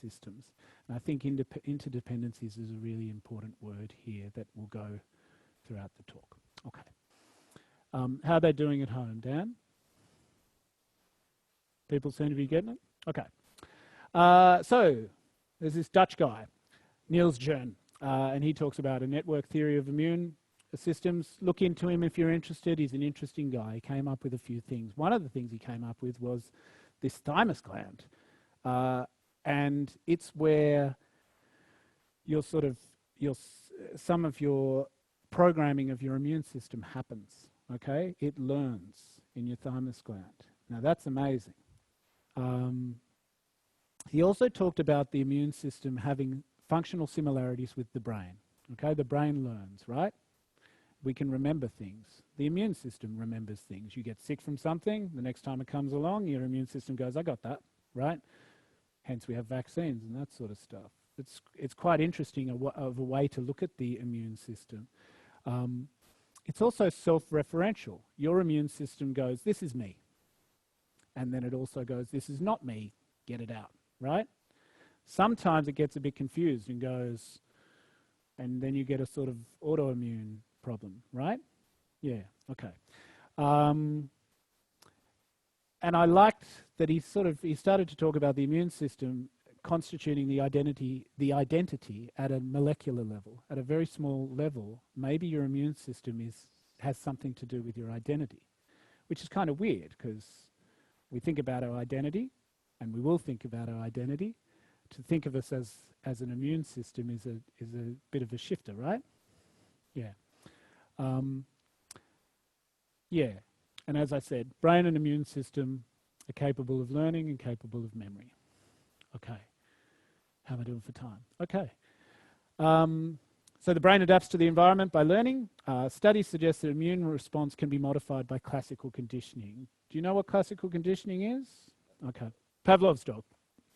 systems. And I think interdependencies is a really important word here that will go throughout the talk. Okay. How are they doing at home, Dan? People seem to be getting it? Okay. So there's this Dutch guy, Niels Jern, and he talks about a network theory of immune systems. Look into him if you're interested. He's an interesting guy. He came up with a few things. One of the things he came up with was this thymus gland. And it's where some of your programming of your immune system happens, okay? It learns in your thymus gland. Now that's amazing. He also talked about the immune system having functional similarities with the brain, okay? The brain learns, right? We can remember things. The immune system remembers things. You get sick from something, the next time it comes along, your immune system goes, I got that, right? Hence we have vaccines and that sort of stuff. It's quite interesting of a way to look at the immune system. It's also self-referential. Your immune system goes, this is me. And then it also goes, this is not me, get it out, right? Sometimes it gets a bit confused and goes, and then you get a sort of autoimmune problem, right? Yeah, okay. And I liked that he started to talk about the immune system constituting the identity at a molecular level, at a very small level. Maybe your immune system has something to do with your identity, which is kind of weird because we think about our identity, and we will think about our identity. To think of us as an immune system is a bit of a shifter, right? Yeah. Yeah. And as I said, brain and immune system are capable of learning and capable of memory. Okay. How am I doing for time? Okay. So the brain adapts to the environment by learning. Studies suggest that immune response can be modified by classical conditioning. Do you know what classical conditioning is? Okay. Pavlov's dog.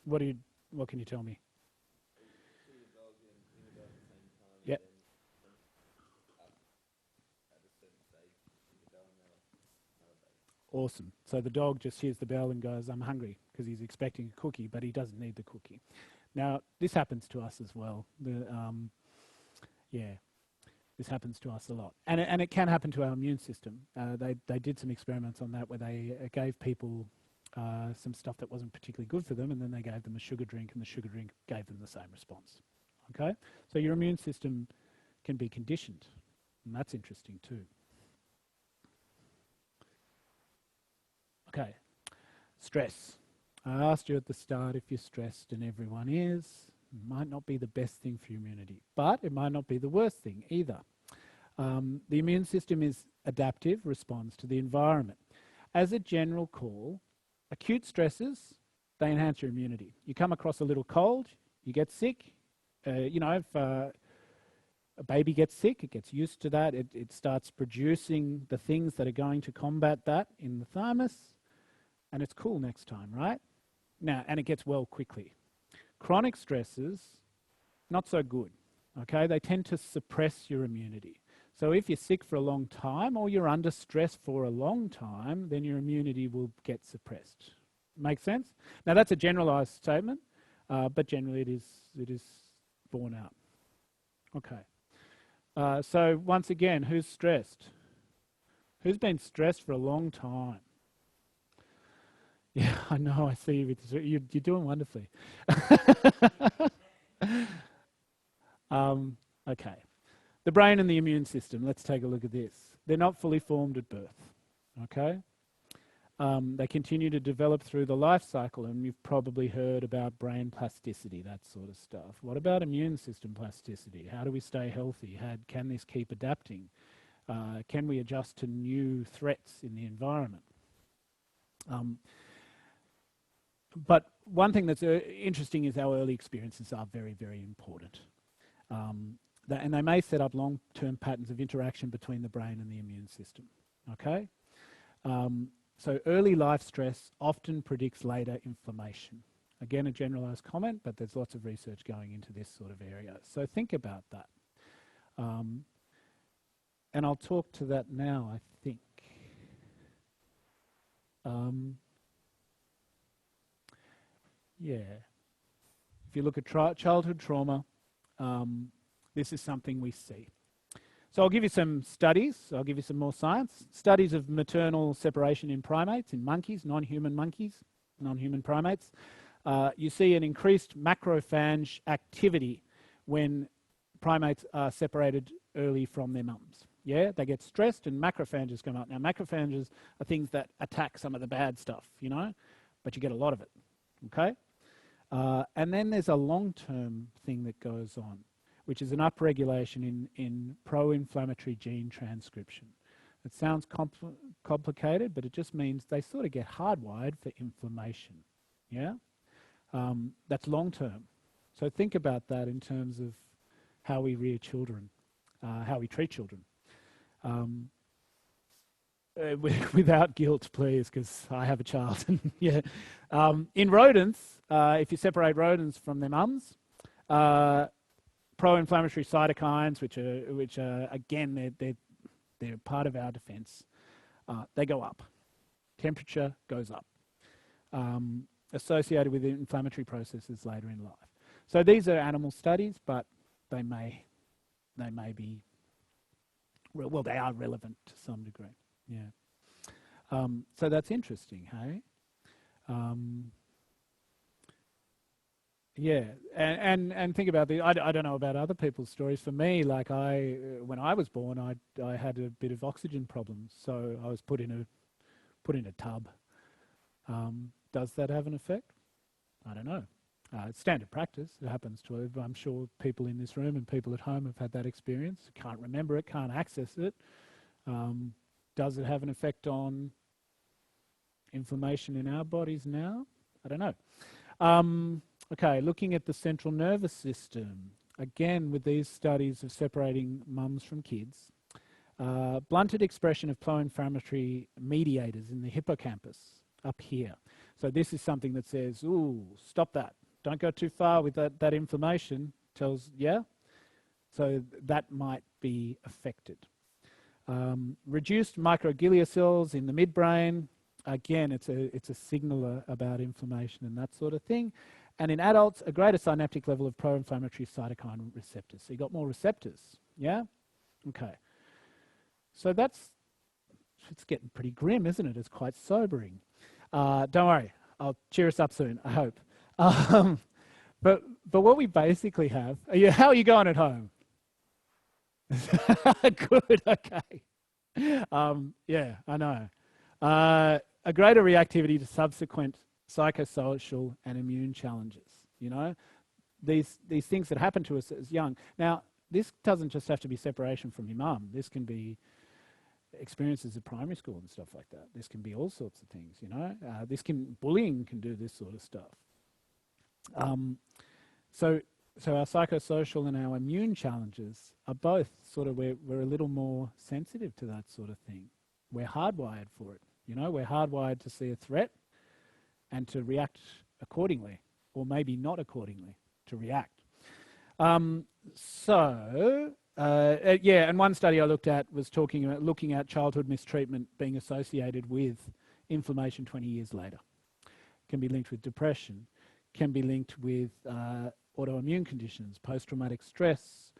What can you tell me? Yep. Awesome. So the dog just hears the bell and goes, I'm hungry, because he's expecting a cookie, but he doesn't need the cookie. Now, this happens to us as well. This happens to us a lot. And it can happen to our immune system. They did some experiments on that where they gave people some stuff that wasn't particularly good for them, and then they gave them a sugar drink, and the sugar drink gave them the same response. Okay? So your immune system can be conditioned, and that's interesting too. Okay, stress. I asked you at the start if you're stressed, and everyone is. It might not be the best thing for your immunity, but it might not be the worst thing either. The immune system is adaptive, responds to the environment. As a general call, acute stresses, they enhance your immunity. You come across a little cold, you get sick. If a baby gets sick, it gets used to that. It starts producing the things that are going to combat that in the thymus, and it's cool next time, right? Now, and it gets well quickly. Chronic stresses, not so good, okay? They tend to suppress your immunity. So if you're sick for a long time or you're under stress for a long time, then your immunity will get suppressed. Make sense? Now that's a generalized statement, but generally it is borne out. Okay. So once again, who's stressed? Who's been stressed for a long time? Yeah, I know, I see you. You're doing wonderfully. Okay. The brain and the immune system, let's take a look at this. They're not fully formed at birth, okay? They continue to develop through the life cycle, and you've probably heard about brain plasticity, that sort of stuff. What about immune system plasticity? How do we stay healthy? Can this keep adapting? Can we adjust to new threats in the environment? But one thing that's interesting is our early experiences are very, very important. And they may set up long-term patterns of interaction between the brain and the immune system, okay? So early life stress often predicts later inflammation. Again, a generalized comment, but there's lots of research going into this sort of area. So think about that. And I'll talk to that now, I think. Yeah. if you look at childhood trauma, this is something we see. So I'll give you some studies. I'll give you some more science. Studies of maternal separation in primates, in monkeys, non-human primates. You see an increased macrophage activity when primates are separated early from their mums. Yeah, they get stressed and macrophages come up. Now, macrophages are things that attack some of the bad stuff, you know, but you get a lot of it, okay? And then there's a long-term thing that goes on, which is an upregulation in pro-inflammatory gene transcription. It sounds complicated, but it just means they sort of get hardwired for inflammation, yeah? That's long-term. So think about that in terms of how we rear children, how we treat children. Without guilt, please, because I have a child. Yeah. In rodents, if you separate rodents from their mums, pro-inflammatory cytokines, which are again they're part of our defence, they go up. Temperature goes up, associated with inflammatory processes later in life. So these are animal studies, but they may be. Well, they are relevant to some degree, yeah. So that's interesting, hey? Yeah, and think about the. I don't know about other people's stories. For me, like when I was born, I had a bit of oxygen problems, so I was put in a tub. Does that have an effect? I don't know. It's standard practice. It happens to everyone. I'm sure people in this room and people at home have had that experience. Can't remember it, can't access it. Does it have an effect on inflammation in our bodies now? I don't know. Okay, looking at the central nervous system. Again, with these studies of separating mums from kids, blunted expression of pro-inflammatory mediators in the hippocampus up here. So this is something that says, ooh, stop that. Don't go too far with that inflammation. Tells, yeah? So that might be affected. Reduced microglia cells in the midbrain. Again, it's a signaler about inflammation and that sort of thing. And in adults, a greater synaptic level of pro-inflammatory cytokine receptors. So you got more receptors, yeah? Okay. So it's getting pretty grim, isn't it? It's quite sobering. Don't worry, I'll cheer us up soon, I hope. But what we basically have, how are you going at home? Good, okay. Yeah, I know. A greater reactivity to subsequent psychosocial and immune challenges, you know? These things that happen to us as young. Now, this doesn't just have to be separation from your mum. This can be experiences at primary school and stuff like that. This can be all sorts of things, you know? Bullying can do this sort of stuff. So our psychosocial and our immune challenges are both sort of, we're a little more sensitive to that sort of thing. We're hardwired for it, you know? We're hardwired to see a threat and to react accordingly, or maybe not accordingly, to react. And one study I looked at was looking at childhood mistreatment being associated with inflammation 20 years later. Can be linked with depression, can be linked with autoimmune conditions, post-traumatic stress,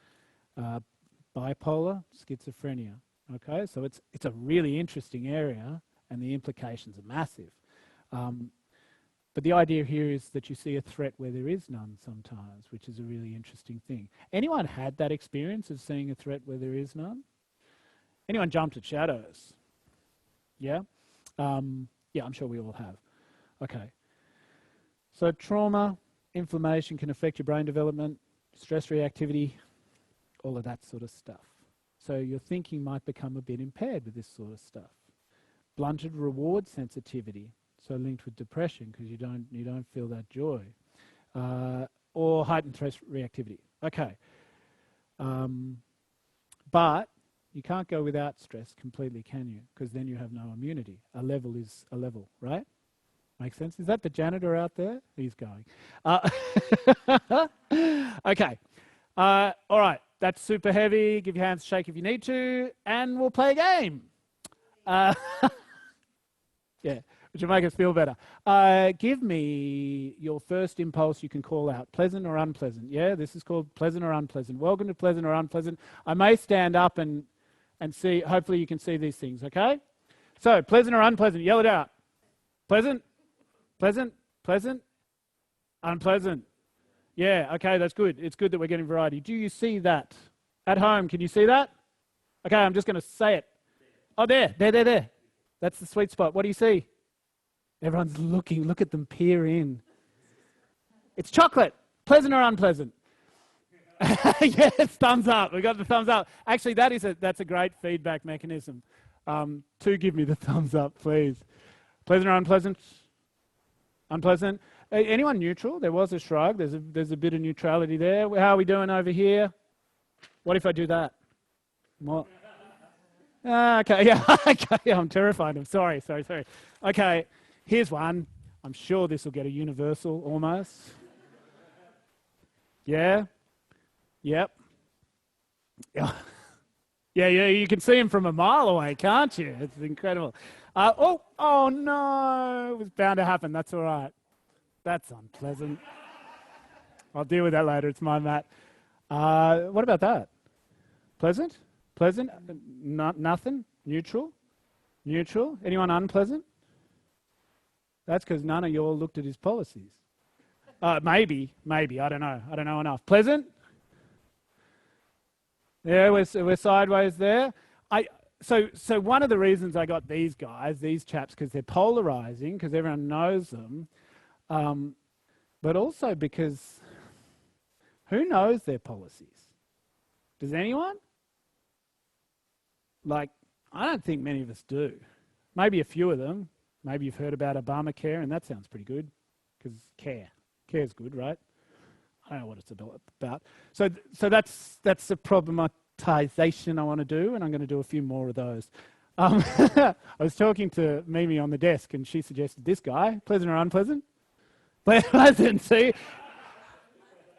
bipolar, schizophrenia. Okay, so it's a really interesting area, and the implications are massive. But the idea here is that you see a threat where there is none sometimes, which is a really interesting thing. Anyone had that experience of seeing a threat where there is none? Anyone jumped at shadows? Yeah? Yeah, I'm sure we all have. Okay. So trauma, inflammation can affect your brain development, stress reactivity, all of that sort of stuff. So your thinking might become a bit impaired with this sort of stuff. Blunted reward sensitivity, so linked with depression because you don't feel that joy, or heightened stress reactivity. Okay, but you can't go without stress completely, can you? Because then you have no immunity. A level is a level, right? Makes sense? Is that the janitor out there? He's going. Okay. All right. That's super heavy. Give your hands a shake if you need to. And we'll play a game. Yeah. which will make us feel better. Give me your first impulse you can call out, pleasant or unpleasant. Yeah, this is called pleasant or unpleasant. Welcome to pleasant or unpleasant. I may stand up and see, hopefully you can see these things, okay? So, pleasant or unpleasant, yell it out. Pleasant, pleasant, pleasant, unpleasant. Yeah, okay, that's good. It's good that we're getting variety. Do you see that? At home, can you see that? Okay, I'm just going to say it. Oh, there. That's the sweet spot. What do you see? Everyone's looking. Look at them peer in. It's chocolate. Pleasant or unpleasant? Yes, thumbs up. We got the thumbs up. Actually, that's a great feedback mechanism. To give me the thumbs up, please. Pleasant or unpleasant? Unpleasant. Anyone neutral? There was a shrug. There's a bit of neutrality there. How are we doing over here? What if I do that? What? Okay, yeah, okay, I'm terrified. I'm sorry. Okay, here's one. I'm sure this will get a universal almost. Yeah? Yep. Yeah, you can see him from a mile away, can't you? It's incredible. Oh no, it was bound to happen. That's all right. That's unpleasant. I'll deal with that later. It's my mat. What about that? Pleasant? Pleasant? Nothing? Neutral? Neutral? Anyone unpleasant? That's because none of you all looked at his policies. Maybe. I don't know. I don't know enough. Pleasant? Yeah, we're sideways there. So one of the reasons I got these guys, these chaps, because they're polarizing, because everyone knows them, but also because who knows their policies? Does anyone? Like, I don't think many of us do. Maybe a few of them. Maybe you've heard about Obamacare, and that sounds pretty good, because care's good, right? I don't know what it's about. So that's the problematization I want to do, and I'm going to do a few more of those. I was talking to Mimi on the desk, and she suggested this guy. Pleasant or unpleasant? Pleasant, see?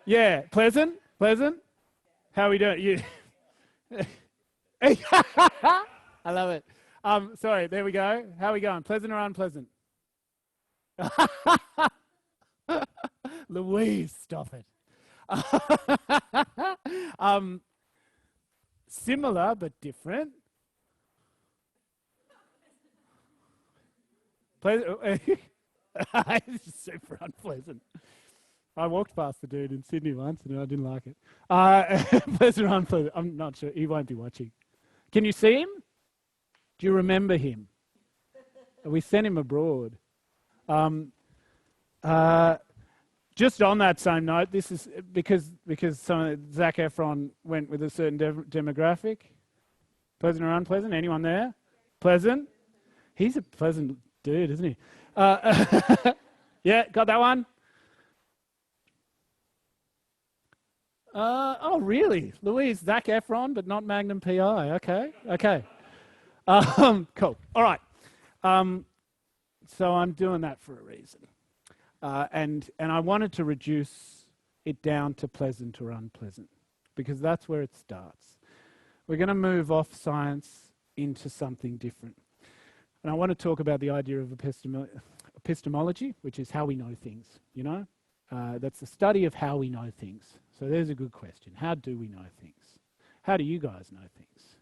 Yeah, pleasant? How are we doing? You... I love it. Sorry, there we go. How are we going? Pleasant or unpleasant? Louise, stop it. Similar but different. It's super unpleasant. I walked past the dude in Sydney once and I didn't like it. Pleasant or unpleasant? I'm not sure. He won't be watching. Can you see him? Do you remember him? We sent him abroad. Just on that same note, this is because Zac Efron went with a certain demographic. Pleasant or unpleasant? Anyone there? Pleasant? He's a pleasant dude, isn't he? Yeah, got that one? Oh, really? Louise, Zac Efron, but not Magnum PI. Okay. Cool. All right. So I'm doing that for a reason. And I wanted to reduce it down to pleasant or unpleasant, because that's where it starts. We're going to move off science into something different. And I want to talk about the idea of epistemology, which is how we know things, you know? That's the study of how we know things. So there's a good question. How do we know things? How do you guys know things?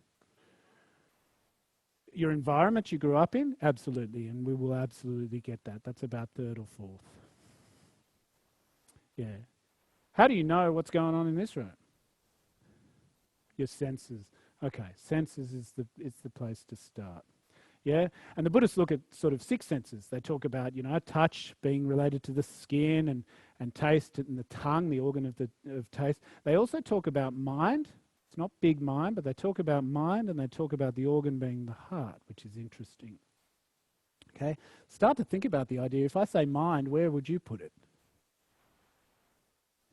Your environment you grew up in? Absolutely, and we will absolutely get that. That's about third or fourth. Yeah. How do you know what's going on in this room? Your senses. Okay, senses is the place to start. Yeah, and the Buddhists look at sort of 6 senses. They talk about, touch being related to the skin and taste and the tongue, the organ of taste. They also talk about mind. It's not big mind, but they talk about mind and they talk about the organ being the heart, which is interesting. Okay, start to think about the idea. If I say mind, where would you put it?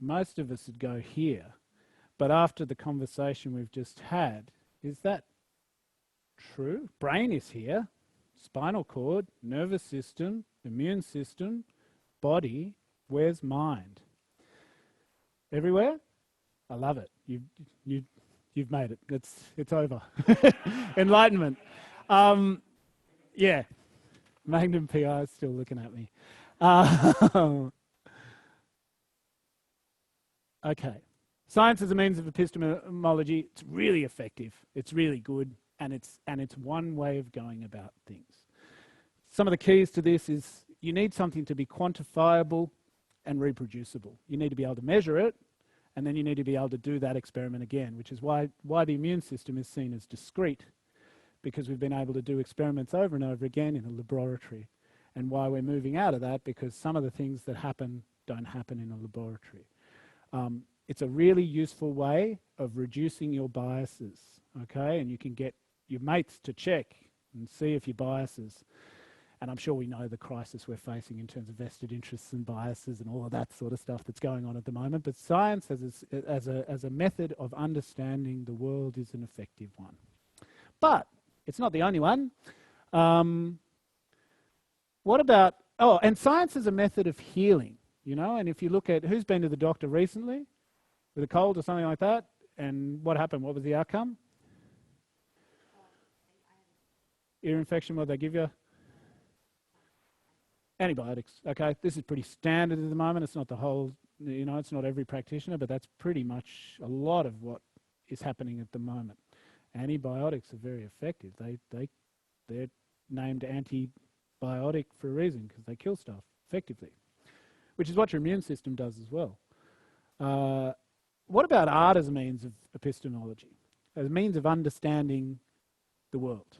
Most of us would go here. But after the conversation we've just had, is that true? Brain is here, spinal cord, nervous system, immune system, body. Where's mind? Everywhere? I love it. You've made it. It's over. Enlightenment. Yeah. Magnum PI is still looking at me. Uh, okay. Science as a means of epistemology, it's really effective. It's really good, and it's one way of going about things. Some of the keys to this is you need something to be quantifiable and reproducible. You need to be able to measure it, and then you need to be able to do that experiment again, which is why the immune system is seen as discrete, because we've been able to do experiments over and over again in a laboratory, and why we're moving out of that, because some of the things that happen don't happen in a laboratory. It's a really useful way of reducing your biases, okay? And you can get your mates to check and see if your biases, and I'm sure we know the crisis we're facing in terms of vested interests and biases and all of that sort of stuff that's going on at the moment, but science as a method of understanding the world is an effective one. But it's not the only one. What about, and science is a method of healing, you know, and if you look at who's been to the doctor recently with a cold or something like that, and what happened? What was the outcome? Ear infection, what did they give you? Antibiotics, okay? This is pretty standard at the moment. It's not the whole, you know, it's not every practitioner, but that's pretty much a lot of what is happening at the moment. Antibiotics are very effective. They're named antibiotic for a reason, because they kill stuff effectively, which is what your immune system does as well. What about art as a means of epistemology, as a means of understanding the world?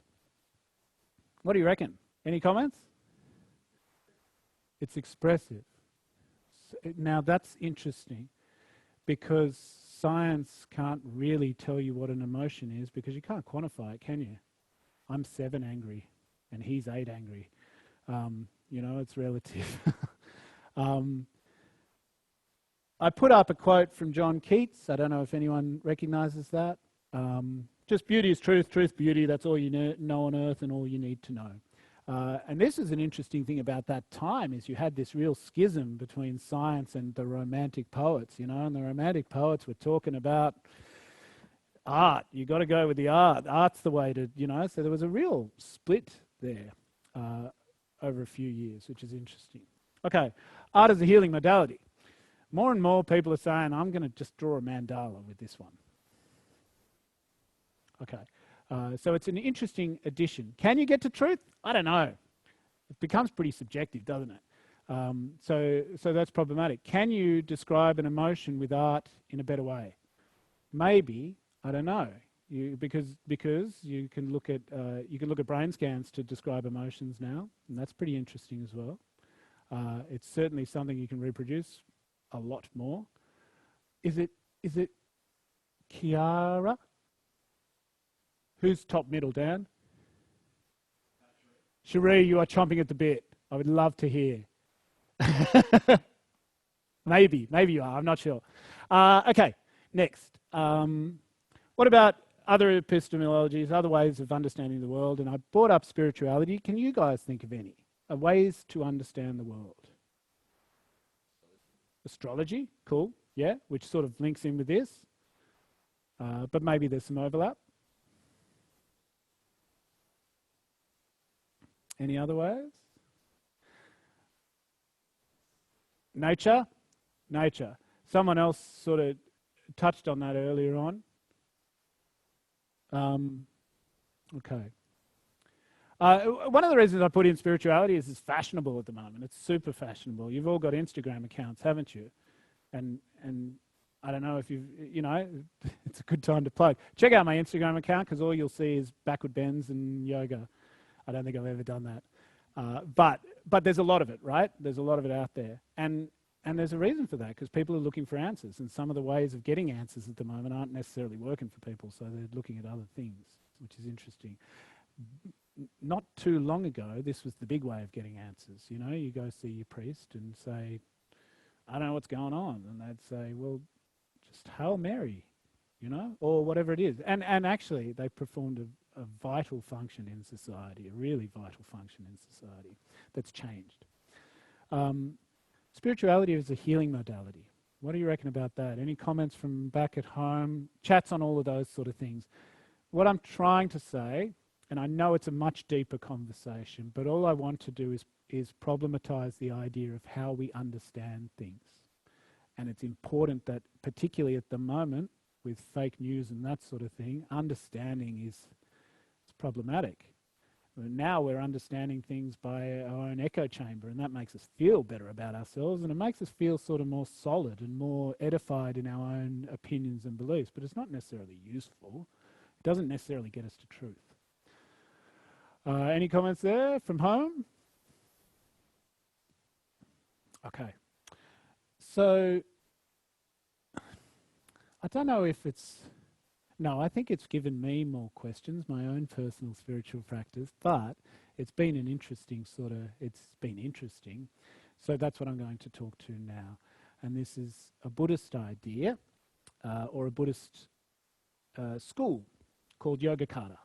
What do you reckon? Any comments? It's expressive. Now that's interesting, because science can't really tell you what an emotion is, because you can't quantify it, can you? I'm 7 angry and he's 8 angry. You know, it's relative. I put up a quote from John Keats. I don't know if anyone recognises that. Just beauty is truth, truth, beauty, that's all you know on earth and all you need to know. And this is an interesting thing about that time, is you had this real schism between science and the Romantic poets, you know, and the Romantic poets were talking about art. You got to go with the art. Art's the way to, you know, so there was a real split there over a few years, which is interesting. Okay, art as a healing modality. More and more people are saying, I'm going to just draw a mandala with this one. Okay, so it's an interesting addition. Can you get to truth? I don't know. It becomes pretty subjective, doesn't it? So that's problematic. Can you describe an emotion with art in a better way? Maybe. I don't know. Because you can look at brain scans to describe emotions now, and that's pretty interesting as well. It's certainly something you can reproduce a lot more. Is it Kiara? Who's top, middle, Dan? Cherie, you are chomping at the bit. I would love to hear. Maybe you are, I'm not sure. Okay, next. What about other epistemologies, other ways of understanding the world? And I brought up spirituality. Can you guys think of any ways to understand the world? Astrology, cool, yeah, which sort of links in with this. But maybe there's some overlap. Any other ways? Nature. Someone else sort of touched on that earlier on. Okay. One of the reasons I put in spirituality is it's fashionable at the moment. It's super fashionable. You've all got Instagram accounts, haven't you? And I don't know if you know, it's a good time to plug. Check out my Instagram account, because all you'll see is backward bends and yoga. I don't think I've ever done that. But there's a lot of it, right? There's a lot of it out there. And there's a reason for that, because people are looking for answers, and some of the ways of getting answers at the moment aren't necessarily working for people, so they're looking at other things, which is interesting. Not too long ago, this was the big way of getting answers. You know, you go see your priest and say, I don't know what's going on. And they'd say, well, just Hail Mary, you know, or whatever it is. And actually, they performed a vital function in society, a really vital function in society that's changed. Spirituality is a healing modality. What do you reckon about that? Any comments from back at home? Chats on all of those sort of things. What I'm trying to say and I know it's a much deeper conversation, but all I want to do is problematize the idea of how we understand things. And it's important that, particularly at the moment, with fake news and that sort of thing, understanding is problematic. Now we're understanding things by our own echo chamber, and that makes us feel better about ourselves, and it makes us feel sort of more solid and more edified in our own opinions and beliefs, but it's not necessarily useful. It doesn't necessarily get us to truth. Any comments there from home? Okay. So, I don't know if it's... No, I think it's given me more questions, my own personal spiritual practice, but it's been an interesting it's been interesting. So that's what I'm going to talk to now. And this is a Buddhist idea, or a Buddhist school called Yogacara.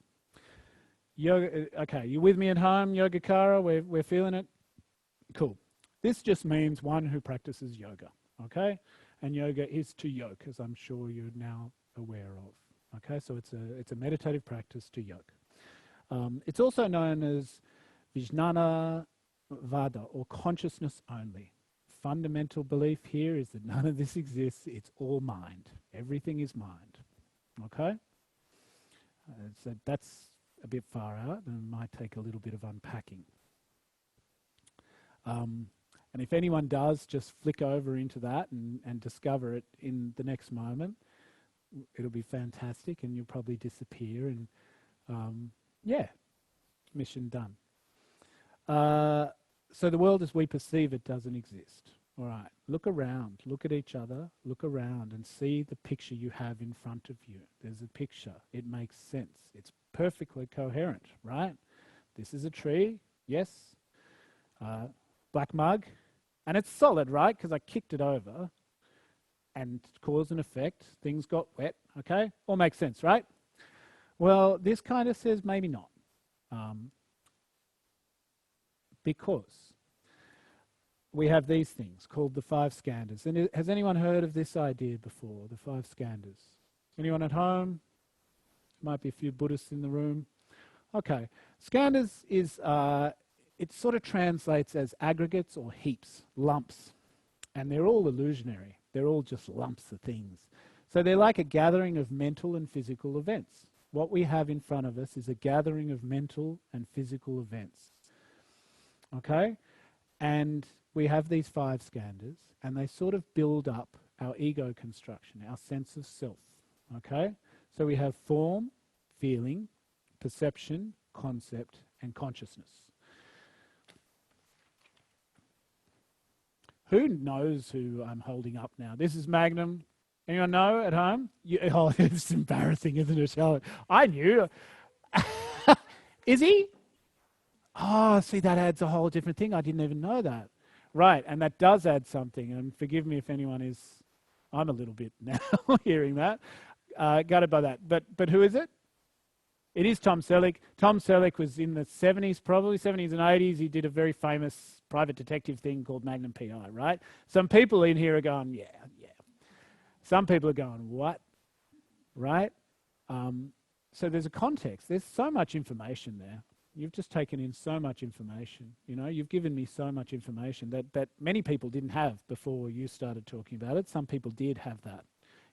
Okay, you with me at home, Yogacara? We're feeling it? Cool. This just means one who practices yoga, okay? And yoga is to yoke, as I'm sure you're now aware of. Okay, so it's a meditative practice to yoke. It's also known as Vijnana Vada, or consciousness only. Fundamental belief here is that none of this exists. It's all mind. Everything is mind. Okay? So that's a bit far out and might take a little bit of unpacking. And if anyone does just flick over into that and discover it in the next moment, it'll be fantastic, and you'll probably disappear, and mission done. So the world as we perceive it doesn't exist. All right, look around, look at each other, look around and see the picture you have in front of you. There's a picture. It makes sense. It's perfectly coherent, right? This is a tree, yes. Black mug, and it's solid, right? Because I kicked it over and cause and effect, things got wet, okay? All makes sense, right? Well, this kind of says maybe not. Because we have these things called the 5 skandhas. And has anyone heard of this idea before, the 5 skandhas? Anyone at home? Might be a few Buddhists in the room. Okay. Skandhas is, it sort of translates as aggregates or heaps, lumps. And they're all illusionary. They're all just lumps of things. So they're like a gathering of mental and physical events. What we have in front of us is a gathering of mental and physical events. Okay? And we have these 5 skandhas, and they sort of build up our ego construction, our sense of self. Okay? So we have form, feeling, perception, concept, and consciousness. Who knows who I'm holding up now? This is Magnum. Anyone know at home? Oh, it's embarrassing, isn't it, Charlotte? I knew. Is he? Oh, see, that adds a whole different thing. I didn't even know that. Right, and that does add something. And forgive me if anyone is... I'm a little bit now hearing that. Gutted by that. But who is it? It is Tom Selleck. Tom Selleck was in the 70s, probably 70s and 80s. He did a very famous private detective thing called Magnum PI, right? Some people in here are going, yeah. Some people are going, what? Right? So there's a context. There's so much information there. You've just taken in so much information. You know, you've given me so much information that many people didn't have before you started talking about it. Some people did have that.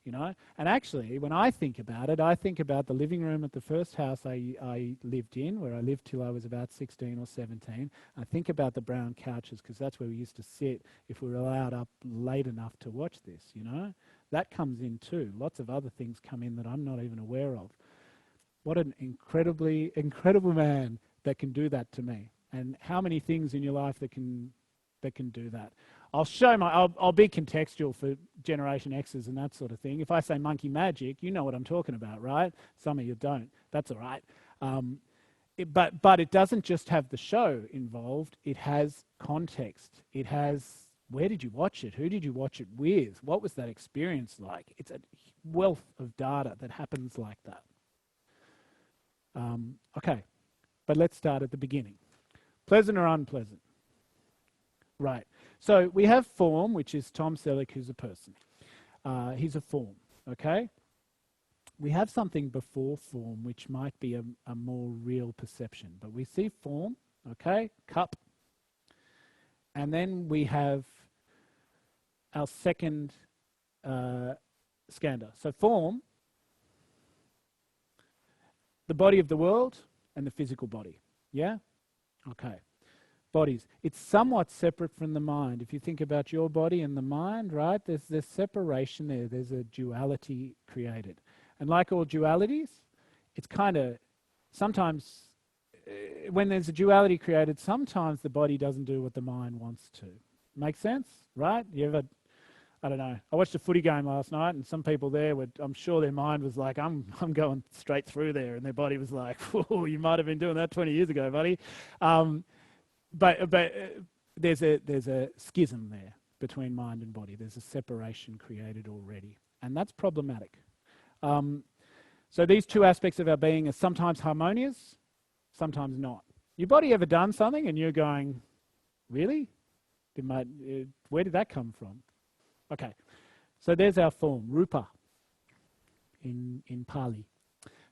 You know, and actually, when I think about it, I think about the living room at the first house I lived in, where I lived till I was about 16 or 17. I think about the brown couches, because that's where we used to sit if we were allowed up late enough to watch this, you know. That comes in too. Lots of other things come in that I'm not even aware of. What an incredible man that can do that to me. And how many things in your life that can do that. I'll be contextual for Generation X's and that sort of thing. If I say monkey magic, you know what I'm talking about, right? Some of you don't. That's all right. But it doesn't just have the show involved. It has context. It has, where did you watch it? Who did you watch it with? What was that experience like? It's a wealth of data that happens like that. Okay, but let's start at the beginning. Pleasant or unpleasant? Right. So we have form, which is Tom Selleck, who's a person. He's a form, okay? we have something before form which might be a more real perception. But we see form, okay, cup, and then we have our second skandha. So form, the body of the world and the physical body. Yeah? Okay. Bodies. It's somewhat separate from the mind. If you think about your body and the mind, right, there's separation there. There's a duality created. And like all dualities, it's kind of, sometimes, when there's a duality created, sometimes the body doesn't do what the mind wants to. Make sense? Right? You ever, I don't know, I watched a footy game last night and some people there were, I'm sure their mind was like, I'm going straight through there, and their body was like, oh, you might have been doing that 20 years ago, buddy. But there's a schism there between mind and body. There's a separation created already, and that's problematic. So these two aspects of our being are sometimes harmonious, sometimes not. Your body ever done something and you're going, really? Where did that come from? Okay, so there's our form, rupa, in Pali.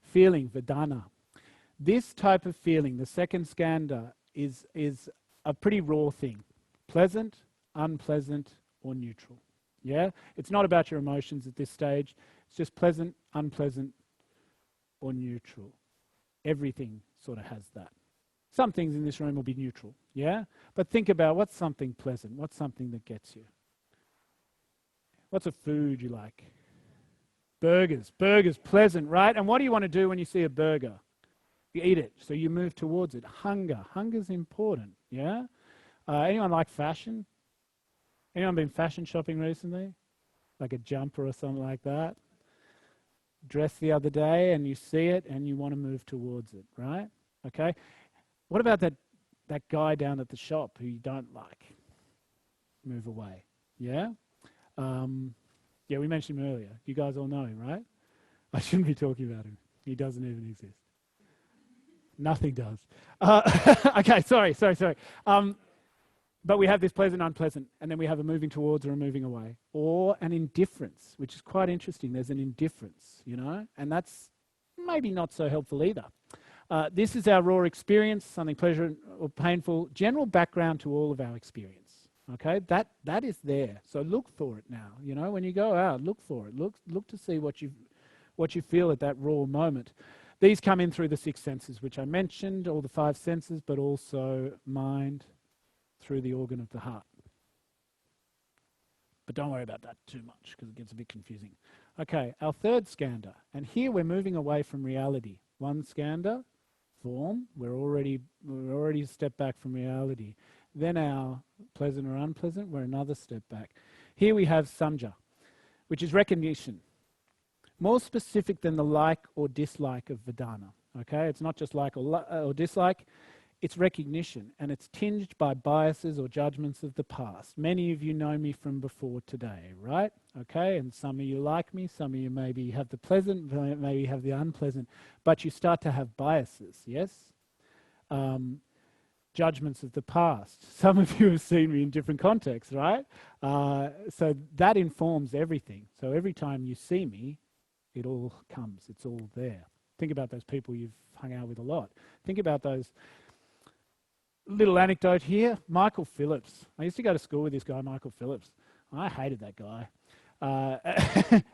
Feeling, vedana. This type of feeling, the second skandha, is a pretty raw thing. Pleasant, unpleasant, or neutral. Yeah? It's not about your emotions at this stage. It's just pleasant, unpleasant, or neutral. Everything sort of has that. Some things in this room will be neutral. Yeah? But think about what's something pleasant? What's something that gets you? What's a food you like? Burgers. Burgers, pleasant, right? And what do you want to do when you see a burger? You eat it, so you move towards it. Hunger. Hunger's important, yeah? Anyone like fashion? Anyone been fashion shopping recently? Like a jumper or something like that? Dressed the other day and you see it and you want to move towards it, right? Okay? What about that guy down at the shop who you don't like? Move away, yeah? Yeah, we mentioned him earlier. You guys all know him, right? I shouldn't be talking about him. He doesn't even exist. Nothing does. Okay, sorry. But we have this pleasant, unpleasant, and then we have a moving towards or a moving away. Or an indifference, which is quite interesting. There's an indifference, you know, and that's maybe not so helpful either. This is our raw experience, something pleasant or painful, general background to all of our experience. Okay, that is there. So look for it now. You know, when you go out, look for it. Look to see what you feel at that raw moment. These come in through the six senses, which I mentioned, all the five senses, but also mind through the organ of the heart. But don't worry about that too much because it gets a bit confusing. Okay, our third skandha, and here we're moving away from reality. One skandha, form, we're already a step back from reality. Then our pleasant or unpleasant, we're another step back. Here we have samja, which is recognition. More specific than the like or dislike of Vedana. Okay, it's not just like or dislike, it's recognition, and it's tinged by biases or judgments of the past. Many of you know me from before today, right? Okay, and some of you like me, some of you maybe have the pleasant, maybe have the unpleasant, but you start to have biases, yes? Judgments of the past. Some of you have seen me in different contexts, right? So that informs everything. So every time you see me, it all comes, it's all there. Think about those people you've hung out with a lot. Think about those. Little anecdote here, Michael Phillips. I used to go to school with this guy, Michael Phillips. I hated that guy.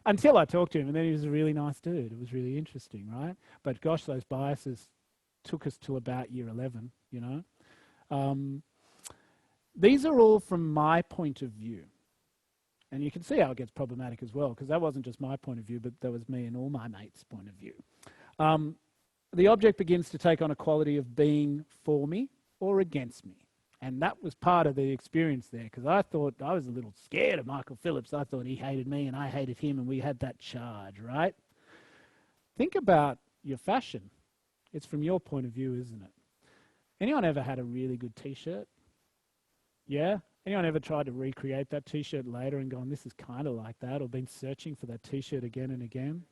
Until I talked to him, and then he was a really nice dude. It was really interesting, right? But gosh, those biases took us till about year 11, you know. These are all from my point of view. And you can see how it gets problematic as well, because that wasn't just my point of view, but that was me and all my mates' point of view. The object begins to take on a quality of being for me or against me. And that was part of the experience there, because I thought I was a little scared of Michael Phillips. I thought he hated me and I hated him, and we had that charge, right? Think about your fashion. It's from your point of view, isn't it? Anyone ever had a really good t-shirt? Yeah? Anyone ever tried to recreate that t-shirt later and gone, this is kind of like that, or been searching for that t-shirt again and again?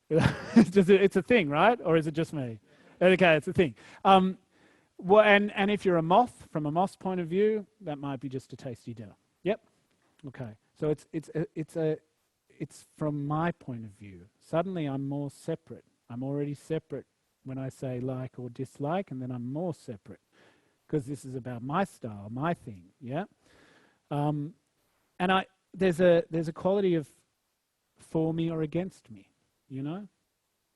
It's a thing, right? Or is it just me? Okay, it's a thing. Well, and if you're a moth, from a moth's point of it's from my point of view. Suddenly I'm more separate. I'm already separate when I say like or dislike, and then I'm more separate because this is about my style, my thing, yeah? And there's a quality of for me or against me, you know?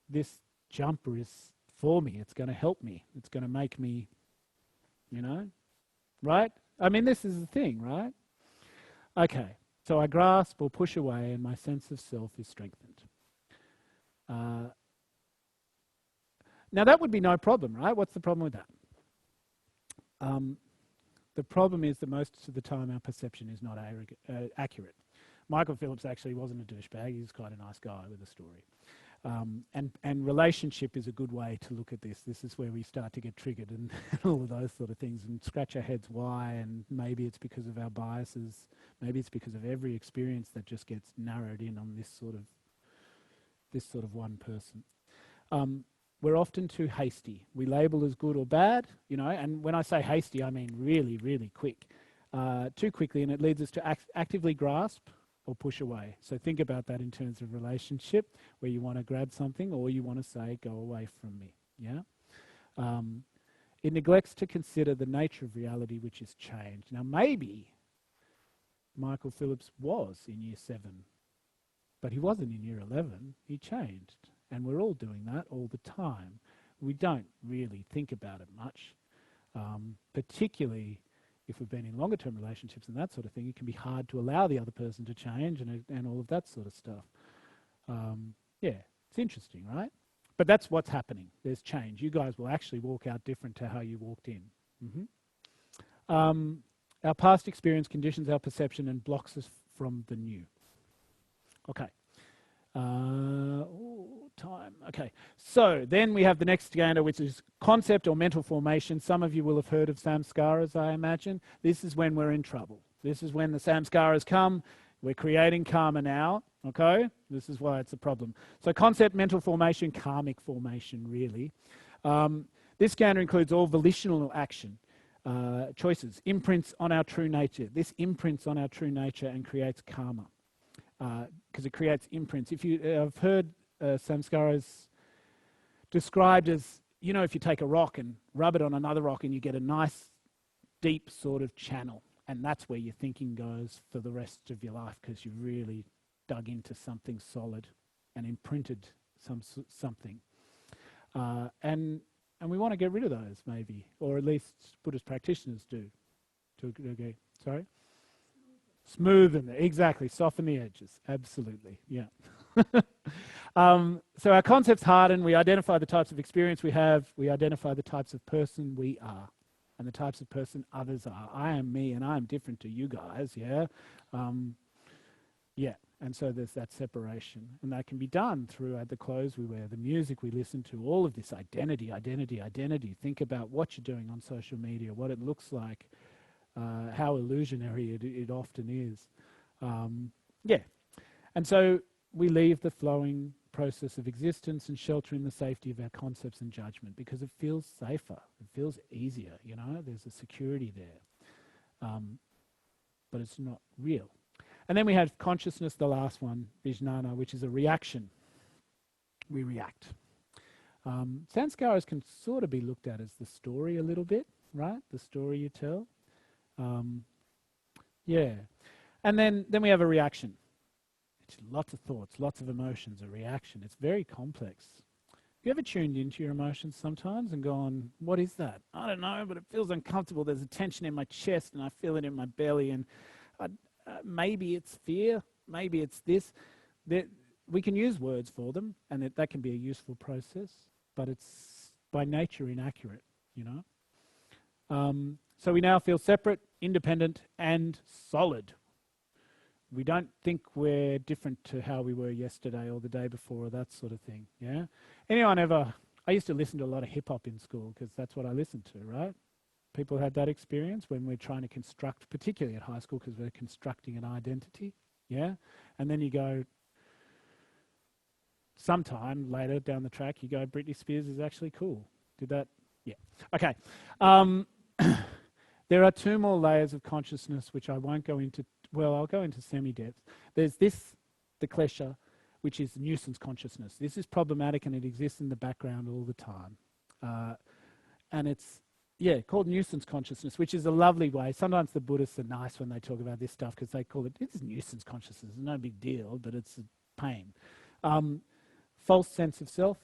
This jumper is for me. It's going to help me. It's going to make me, you know, right? I mean, this is the thing, right? Okay, so I grasp or push away and my sense of self is strengthened. Now that would be no problem, right? What's the problem with that? The problem is that most of the time our perception is not accurate. Michael Phillips actually wasn't a douchebag. He was quite a nice guy with a story. And relationship is a good way to look at this. This is where we start to get triggered and all of those sort of things and scratch our heads why, and maybe it's because of our biases, maybe it's because of every experience that just gets narrowed in on this sort of one person. We're often too hasty. We label as good or bad, you know, and when I say hasty, I mean really, really quick. Too quickly, and it leads us to actively grasp or push away. So think about that in terms of relationship, where you want to grab something or you want to say, go away from me, yeah? It neglects to consider the nature of reality, which is change. Now maybe Michael Phillips was in year 7, but he wasn't in year 11, he changed. And we're all doing that all the time. We don't really think about it much, particularly if we've been in longer term relationships and that sort of thing. It can be hard to allow the other person to change and all of that sort of stuff. Yeah, it's interesting, right? But that's what's happening. There's change. You guys will actually walk out different to how you walked in. Our past experience conditions our perception and blocks us from the new. Okay. Time. Okay. So then we have the next skanda, which is concept or mental formation. Some of you will have heard of samskaras, I imagine. This is when we're in trouble. This is when the samskaras come. We're creating karma now. Okay? This is why it's a problem. So concept, mental formation, karmic formation, really. This skanda includes all volitional action, choices, imprints on our true nature. This imprints on our true nature and creates karma. Because it creates imprints. If you have heard samskaras described as, you know, if you take a rock and rub it on another rock and you get a nice deep sort of channel, and that's where your thinking goes for the rest of your life because you've really dug into something solid and imprinted something. And we want to get rid of those maybe, or at least Buddhist practitioners do. Sorry? Smoothen, exactly, soften the edges, absolutely, yeah. So our concepts harden, we identify the types of experience we have, we identify the types of person we are, and the types of person others are. I am me and I am different to you guys, yeah? Yeah, and so there's that separation, and that can be done through the clothes we wear, the music we listen to, all of this identity. Think about what you're doing on social media, what it looks like, how illusionary it often is. Yeah. And so we leave the flowing process of existence and shelter in the safety of our concepts and judgment because it feels safer. It feels easier, you know? There's a security there. But it's not real. And then we have consciousness, the last one, vijnana, which is a reaction. We react. Sanskaras can sort of be looked at as the story a little bit, right? The story you tell. Yeah. And then we have a reaction. It's lots of thoughts, lots of emotions, a reaction. It's very complex. Have you ever tuned into your emotions sometimes and gone, what is that? I don't know, but it feels uncomfortable. There's a tension in my chest and I feel it in my belly, and maybe it's fear, maybe it's this. We can use words for them, and that can be a useful process, but it's by nature inaccurate, you know? So we now feel separate, independent, and solid. We don't think we're different to how we were yesterday or the day before or that sort of thing, yeah? Anyone ever... I used to listen to a lot of hip-hop in school because that's what I listened to, right? People had that experience when we're trying to construct, particularly at high school, because we're constructing an identity, yeah? And then you go... sometime later down the track, you go, Britney Spears is actually cool. Did that? Yeah. Okay. There are 2 more layers of consciousness, which I won't go into. Well, I'll go into semi-depth. There's this the klesha, which is nuisance consciousness. This is problematic and it exists in the background all the time. And it's, called nuisance consciousness, which is a lovely way. Sometimes the Buddhists are nice when they talk about this stuff because they call it, it's nuisance consciousness. It's no big deal, but it's a pain. False sense of self.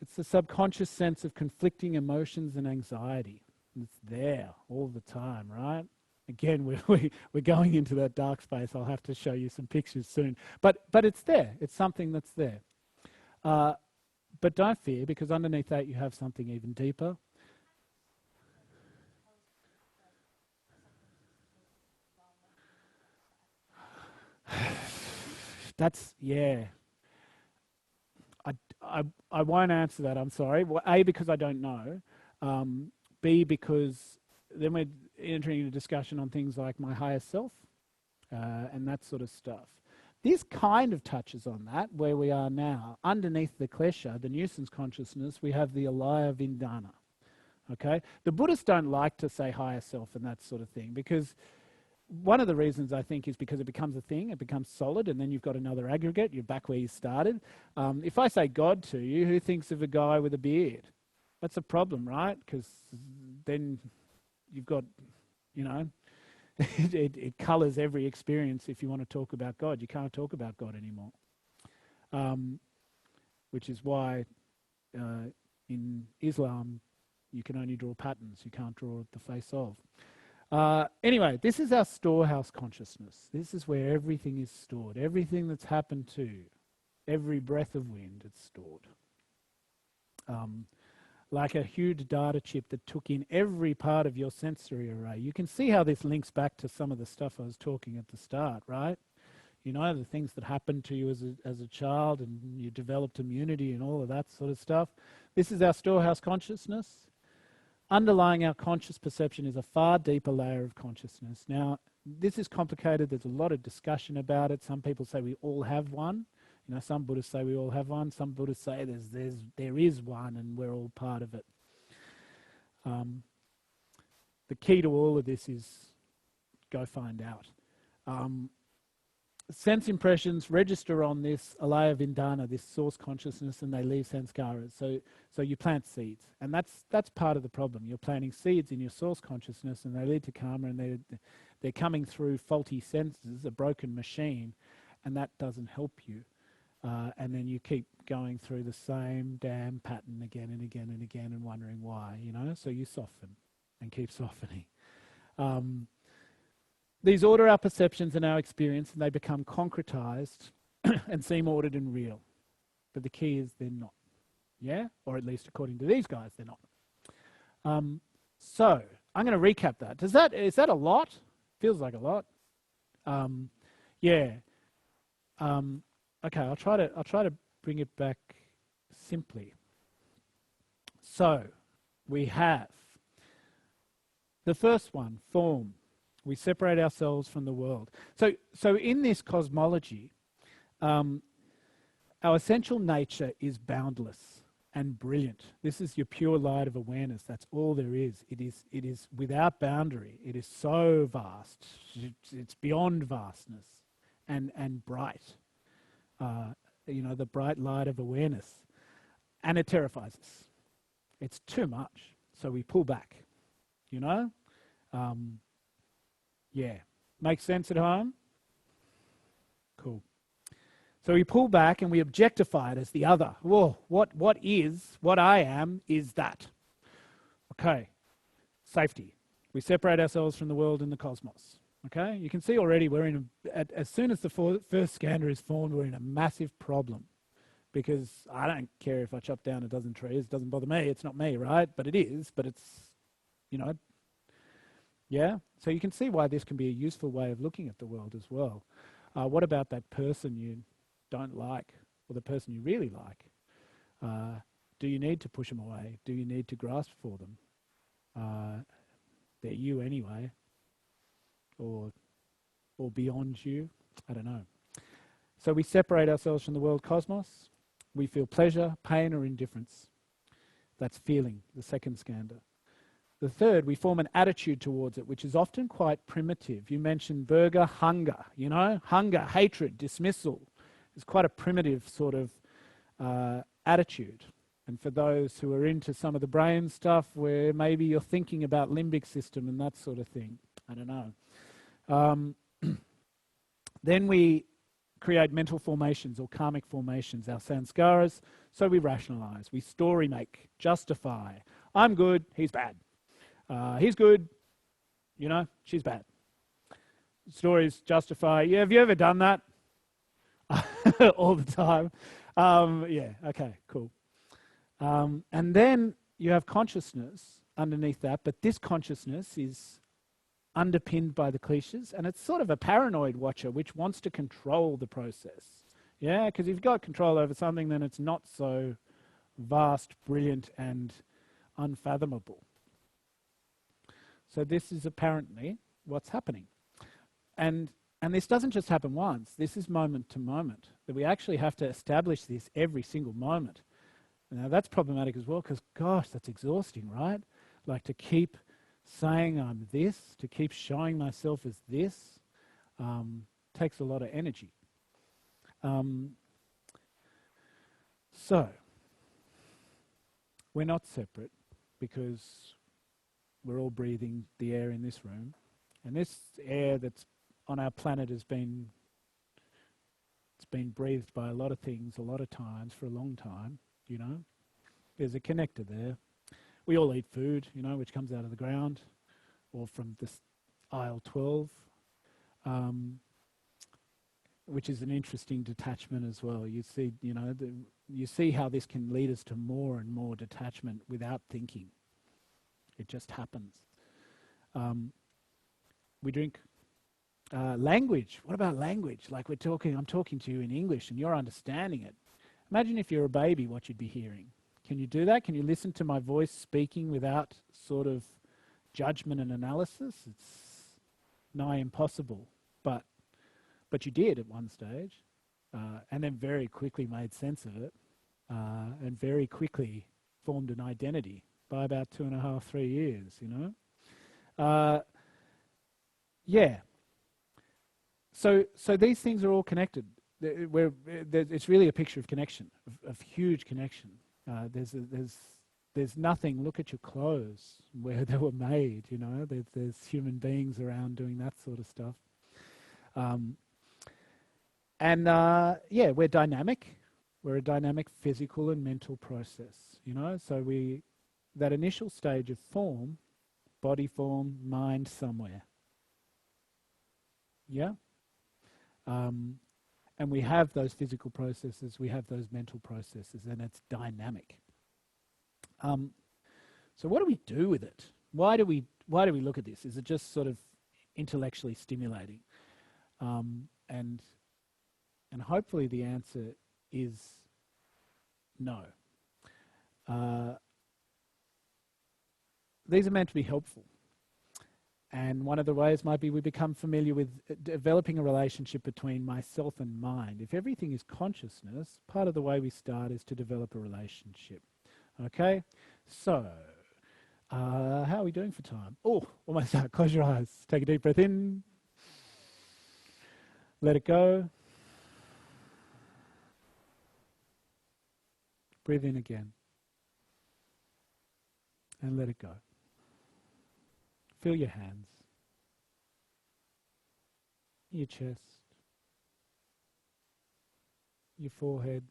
It's the subconscious sense of conflicting emotions and anxiety. It's there all the time, right? Again, we're going into that dark space. I'll have to show you some pictures soon. But it's there. It's something that's there. But don't fear, because underneath that you have something even deeper. That's, I won't answer that, I'm sorry. Well, A, because I don't know. B, because then we're entering a discussion on things like my higher self and that sort of stuff. This kind of touches on that, where we are now. Underneath the klesha, the nuisance consciousness, we have the alaya vindana. Okay? The Buddhists don't like to say higher self and that sort of thing, because one of the reasons, I think, is because it becomes a thing, it becomes solid, and then you've got another aggregate, you're back where you started. If I say God to you, who thinks of a guy with a beard? That's a problem, right? Because then you've got, it colours every experience if you want to talk about God. You can't talk about God anymore. Which is why in Islam you can only draw patterns, you can't draw the face of. Anyway, this is our storehouse consciousness. This is where everything is stored. Everything that's happened to you, every breath of wind, it's stored. Like a huge data chip that took in every part of your sensory array. You can see how this links back to some of the stuff I was talking at the start, right? You know, the things that happened to you as a child, and you developed immunity and all of that sort of stuff. This is our storehouse consciousness. Underlying our conscious perception is a far deeper layer of consciousness. Now, this is complicated. There's a lot of discussion about it. Some people say we all have one. You know, some Buddhists say we all have one. Some Buddhists say there is one and we're all part of it. The key to all of this is go find out. Sense impressions register on this alaya vindana, this source consciousness, and they leave sanskaras. So you plant seeds, and that's part of the problem. You're planting seeds in your source consciousness, and they lead to karma, and they're coming through faulty senses, a broken machine, and that doesn't help you. And then you keep going through the same damn pattern again and again and again, and wondering why. So you soften and keep softening. These order our perceptions and our experience, and they become concretized and seem ordered and real. But the key is they're not. Yeah? Or at least according to these guys, they're not. So, I'm going to recap that. Is that a lot? Feels like a lot. Okay, I'll try to bring it back simply. So, we have the first one, form. We separate ourselves from the world. So in this cosmology, our essential nature is boundless and brilliant. This is your pure light of awareness. That's all there is. It is without boundary. It is so vast. It's beyond vastness and bright. The bright light of awareness. And it terrifies us. It's too much. So we pull back. Makes sense at home? Cool. So we pull back and we objectify it as the other. Whoa, what I am is that. Okay, safety. We separate ourselves from the world and the cosmos. Okay, you can see already we're as soon as the first scanner is formed, we're in a massive problem. Because I don't care if I chop down a dozen trees, it doesn't bother me, it's not me, right? But it is, but it's, yeah? So you can see why this can be a useful way of looking at the world as well. What about that person you don't like, or the person you really like? Do you need to push them away? Do you need to grasp for them? They're you anyway, or beyond you. I don't know. So we separate ourselves from the world cosmos. We feel pleasure, pain, or indifference. That's feeling, the second skandha. The third, we form an attitude towards it, which is often quite primitive. You mentioned burger, hunger, you know, hunger, hatred, dismissal. It's quite a primitive sort of attitude. And for those who are into some of the brain stuff where maybe you're thinking about limbic system and that sort of thing, I don't know. Then we create mental formations or karmic formations, our sanskaras. So we rationalize, we story make, justify. I'm good, he's bad. He's good, you know, she's bad. Stories justify. Yeah, have you ever done that? All the time. Yeah, okay, cool. And then you have consciousness underneath that, but this consciousness is underpinned by the cliches, and it's sort of a paranoid watcher which wants to control the process. Yeah, because if you've got control over something, then it's not so vast, brilliant, and unfathomable. So this is apparently what's happening. And this doesn't just happen once. This is moment to moment, that we actually have to establish this every single moment. Now that's problematic as well, because gosh, that's exhausting, right? Like to keep saying I'm this, to keep showing myself as this, takes a lot of energy. So, we're not separate because we're all breathing the air in this room. And this air that's on our planet it's been breathed by a lot of things, a lot of times, for a long time, you know. There's a connector there. We all eat food, you know, which comes out of the ground or from this aisle 12, which is an interesting detachment as well. You see, you know, you see how this can lead us to more and more detachment without thinking. It just happens. We drink. Language. What about language? Like I'm talking to you in English and you're understanding it. Imagine if you're a baby, what you'd be hearing. Can you do that? Can you listen to my voice speaking without sort of judgment and analysis? It's nigh impossible. But you did at one stage, and then very quickly made sense of it, and very quickly formed an identity by about 2.5, 3 years, you know? Yeah. So these things are all connected. It's really a picture of connection, of huge connection. There's nothing. Look at your clothes, where they were made. You know, there's human beings around doing that sort of stuff. Yeah, we're dynamic. We're a dynamic physical and mental process. You know, so that initial stage of form, body form, mind somewhere. Yeah. And we have those physical processes, we have those mental processes, and it's dynamic. So what do we do with it? Why do we look at this? Is it just sort of intellectually stimulating? And hopefully the answer is no. These are meant to be helpful. And one of the ways might be we become familiar with developing a relationship between myself and mind. If everything is consciousness, part of the way we start is to develop a relationship. Okay? So, how are we doing for time? Oh, almost out. Close your eyes. Take a deep breath in. Let it go. Breathe in again. And let it go. Feel your hands, your chest, your forehead,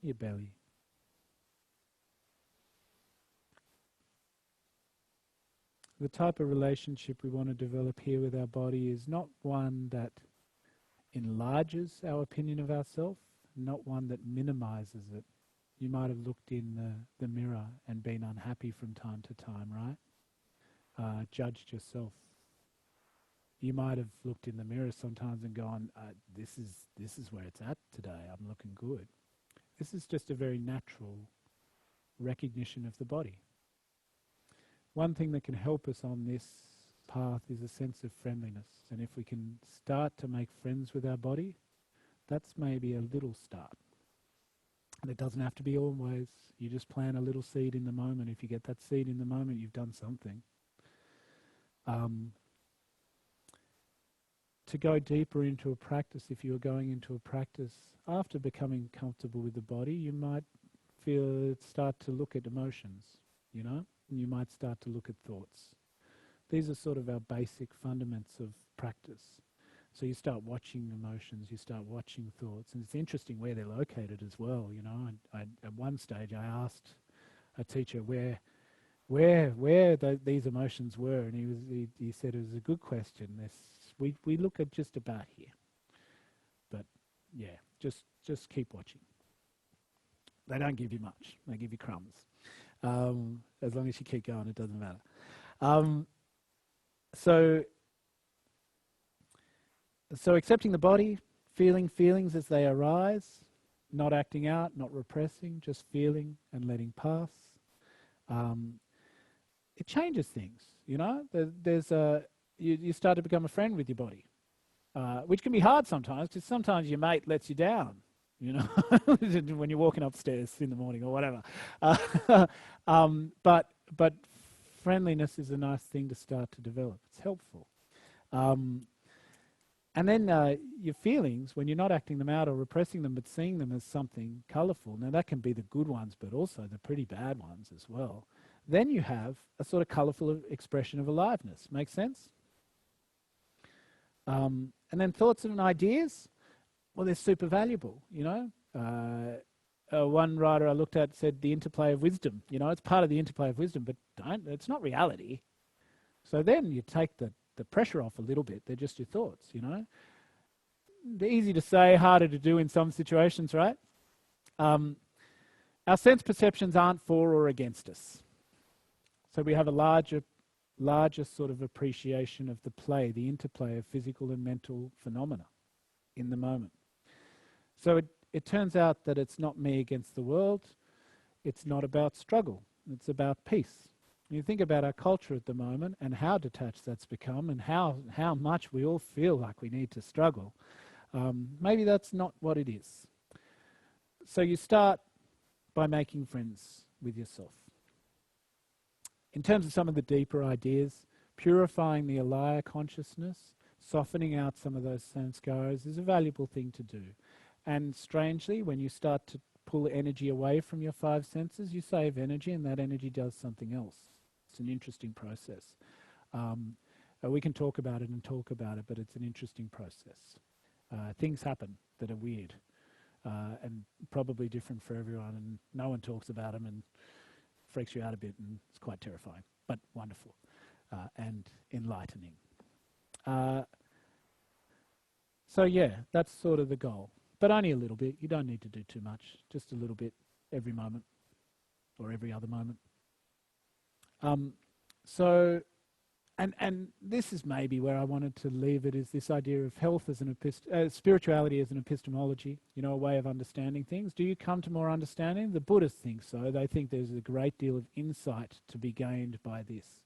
your belly. The type of relationship we want to develop here with our body is not one that enlarges our opinion of ourselves, not one that minimizes it. You might have looked in the mirror and been unhappy from time to time, right? Judged yourself. You might have looked in the mirror sometimes and gone, this is where it's at today, I'm looking good. This is just a very natural recognition of the body. One thing that can help us on this path is a sense of friendliness. And if we can start to make friends with our body, that's maybe a little start. And it doesn't have to be always. You just plant a little seed in the moment. If you get that seed in the moment, you've done something. To go deeper into a practice, if you're going into a practice after becoming comfortable with the body, you might start to look at emotions, you know, and you might start to look at thoughts. These are sort of our basic fundaments of practice. So you start watching emotions, you start watching thoughts, and it's interesting where they're located as well, you know. And at one stage I asked a teacher where these emotions were, and he said it was a good question. We look at just about here, but yeah, just keep watching. They don't give you much; they give you crumbs. As long as you keep going, it doesn't matter. So accepting the body, feeling feelings as they arise, not acting out, not repressing, just feeling and letting pass. It changes things, you know. You start to become a friend with your body, which can be hard sometimes, because sometimes your mate lets you down, you know, when you're walking upstairs in the morning or whatever. But friendliness is a nice thing to start to develop. It's helpful. And then your feelings, when you're not acting them out or repressing them, but seeing them as something colourful. Now that can be the good ones, but also the pretty bad ones as well. Then you have a sort of colourful expression of aliveness. Make sense? And then thoughts and ideas, well, they're super valuable, you know. One writer I looked at said the interplay of wisdom. You know, it's part of the interplay of wisdom, but it's not reality. So then you take the pressure off a little bit. They're just your thoughts, you know. They're easy to say, harder to do in some situations, right? Our sense perceptions aren't for or against us. So we have a larger sort of appreciation of the play, the interplay of physical and mental phenomena in the moment. So it turns out that it's not me against the world. It's not about struggle. It's about peace. When you think about our culture at the moment and how detached that's become and how much we all feel like we need to struggle, maybe that's not what it is. So you start by making friends with yourself. In terms of some of the deeper ideas, purifying the alaya consciousness, softening out some of those sanskaras is a valuable thing to do. And strangely, when you start to pull energy away from your five senses, you save energy, and that energy does something else. It's an interesting process. We can talk about it, but it's an interesting process. Things happen that are weird and probably different for everyone, and no one talks about them, and freaks you out a bit, and it's quite terrifying, but wonderful and enlightening. So yeah, that's sort of the goal, but only a little bit. You don't need to do too much, just a little bit every moment or every other moment. And this is maybe where I wanted to leave it, is this idea of health as an spirituality as an epistemology, you know, a way of understanding things. Do you come to more understanding? The Buddhists think so. They think there's a great deal of insight to be gained by this,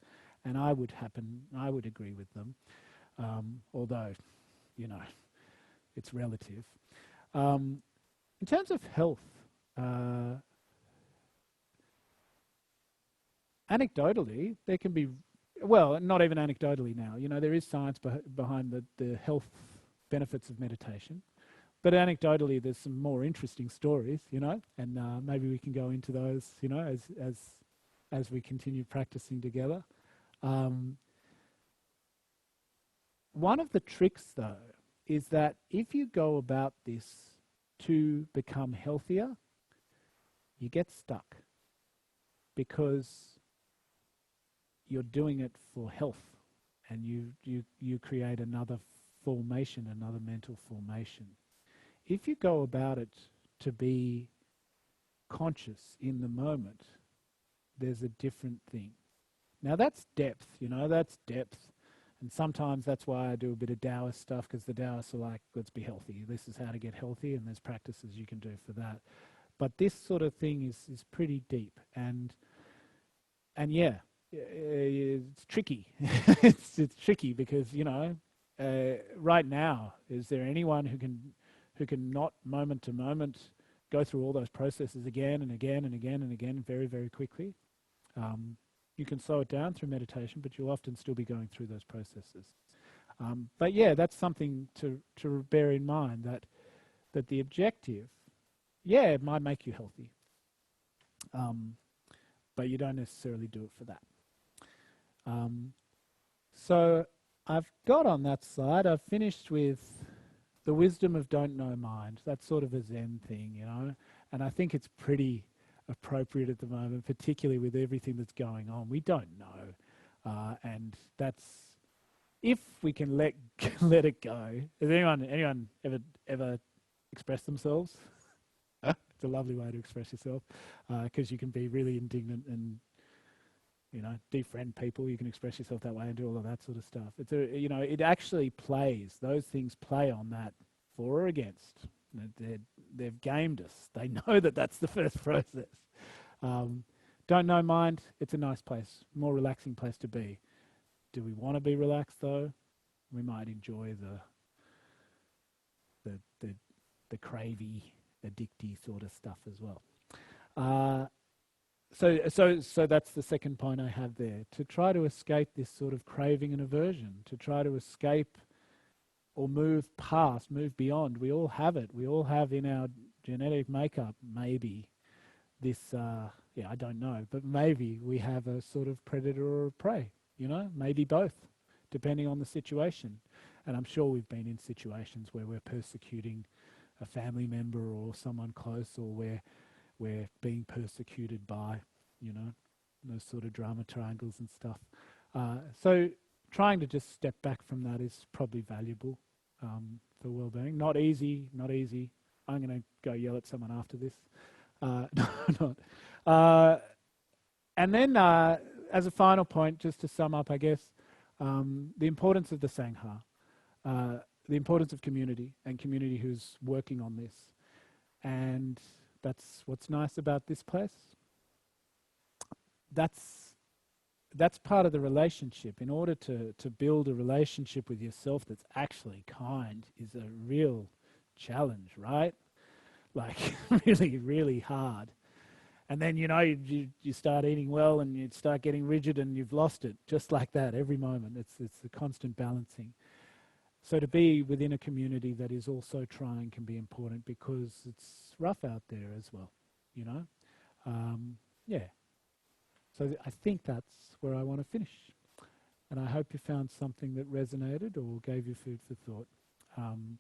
and I would agree with them, although, you know, it's relative. In terms of health, anecdotally, there can be, well, not even anecdotally now, you know, there is science behind the health benefits of meditation, but anecdotally there's some more interesting stories, you know, and maybe we can go into those, you know, as we continue practicing together. One of the tricks, though, is that if you go about this to become healthier, you get stuck because you're doing it for health, and you create another formation, another mental formation. If you go about it to be conscious in the moment, there's a different thing. Now that's depth, you know, that's depth. And sometimes that's why I do a bit of Taoist stuff, because the Taoists are like, let's be healthy. This is how to get healthy, and there's practices you can do for that. But this sort of thing is pretty deep, and yeah, it's tricky. it's tricky because, you know, right now, is there anyone who can not moment to moment go through all those processes again and again and again and again very, very quickly. You can slow it down through meditation, but you'll often still be going through those processes. But yeah, that's something to bear in mind, that the objective, yeah, it might make you healthy, but you don't necessarily do it for that. So I've got on that slide, I've finished with the wisdom of don't know mind. That's sort of a Zen thing, you know, and I think it's pretty appropriate at the moment, particularly with everything that's going on. We don't know, and that's, if we can let it go. Has anyone ever expressed themselves? It's a lovely way to express yourself, because you can be really indignant and, you know, defriend people. You can express yourself that way and do all of that sort of stuff. It's a, you know, it actually plays. Those things play on that for or against. They've gamed us. They know that that's the first process. Don't know mind. It's a nice place, more relaxing place to be. Do we want to be relaxed though? We might enjoy the cravey, addicty sort of stuff as well. So that's the second point I have there. To try to escape this sort of craving and aversion, to try to escape or move past, move beyond. We all have it. We all have in our genetic makeup, maybe, this, I don't know, but maybe we have a sort of predator or a prey, you know, maybe both, depending on the situation. And I'm sure we've been in situations where we're persecuting a family member or someone close, or we're being persecuted by, you know, those sort of drama triangles and stuff. So trying to just step back from that is probably valuable for well-being. Not easy. I'm going to go yell at someone after this. And then as a final point, just to sum up, I guess, the importance of the Sangha, the importance of community, and community who's working on this. And that's what's nice about this place. That's part of the relationship. In order to build a relationship with yourself that's actually kind is a real challenge, right? Like really, really hard. And then, you know, you start eating well and you start getting rigid and you've lost it, just like that, every moment. It's a constant balancing. So to be within a community that is also trying can be important, because it's rough out there as well, you know? Yeah. So I think that's where I want to finish. And I hope you found something that resonated or gave you food for thought. And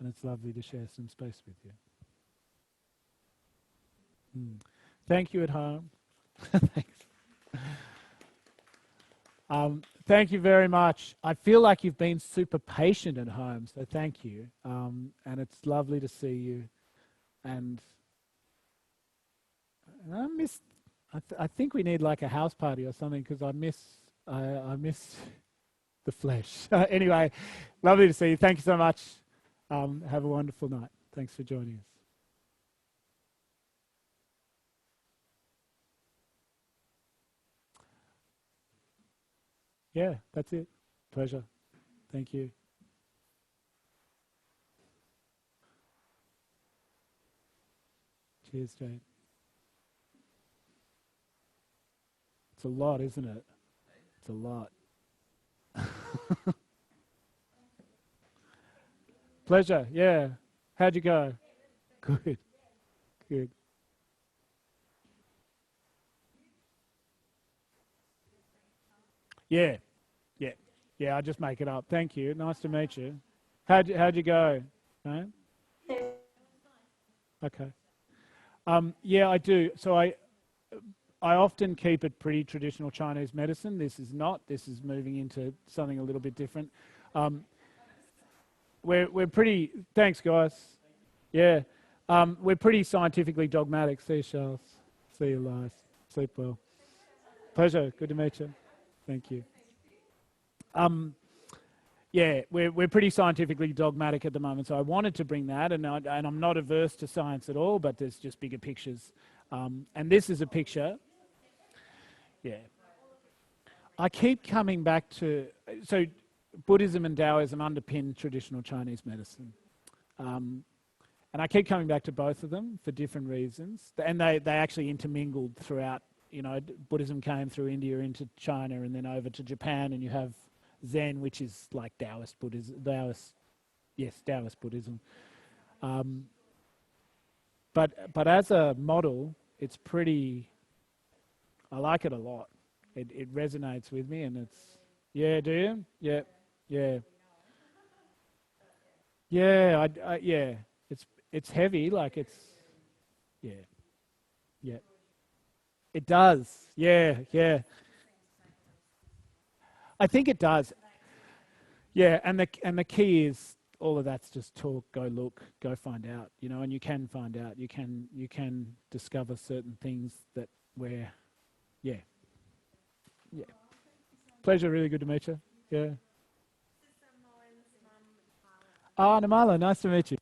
it's lovely to share some space with you. Thank you at home. Thanks. Thank you very much. I feel like you've been super patient at home, so thank you. And it's lovely to see you. And I think we need like a house party or something, because I miss the flesh. Anyway, lovely to see you. Thank you so much. Have a wonderful night. Thanks for joining us. Yeah, that's it. Pleasure. Thank you. Cheers, Jane. It's a lot, isn't it? It's a lot. Pleasure, yeah. How'd you go? Good. Good. Yeah. Yeah, I just make it up. Thank you. Nice to meet you. How'd you go? No? Okay. Yeah, I do. So I often keep it pretty traditional Chinese medicine. This is not. This is moving into something a little bit different. We're pretty. Thanks, guys. Yeah, we're pretty scientifically dogmatic. See you, Charles. See you, Lies. Sleep well. Pleasure. Good to meet you. Thank you. Yeah, we're pretty scientifically dogmatic at the moment, so I wanted to bring that, and I'm not averse to science at all, but there's just bigger pictures. And this is a picture. Yeah. I keep coming back to, so Buddhism and Taoism underpin traditional Chinese medicine. And I keep coming back to both of them for different reasons. And they actually intermingled throughout. You know, Buddhism came through India into China and then over to Japan, and you have Zen, which is like Taoist Buddhism. Taoist Buddhism. But as a model, it's pretty. I like it a lot. It resonates with me, and it's do you? Yeah. Yeah. It's heavy, like it's yeah. It does. Yeah. I think it does. Yeah, and the key is all of that's just talk, go look, go find out, you know, and you can find out. You can discover certain things that where yeah. Pleasure, really good to meet you. Yeah. Ah, Namala, nice to meet you.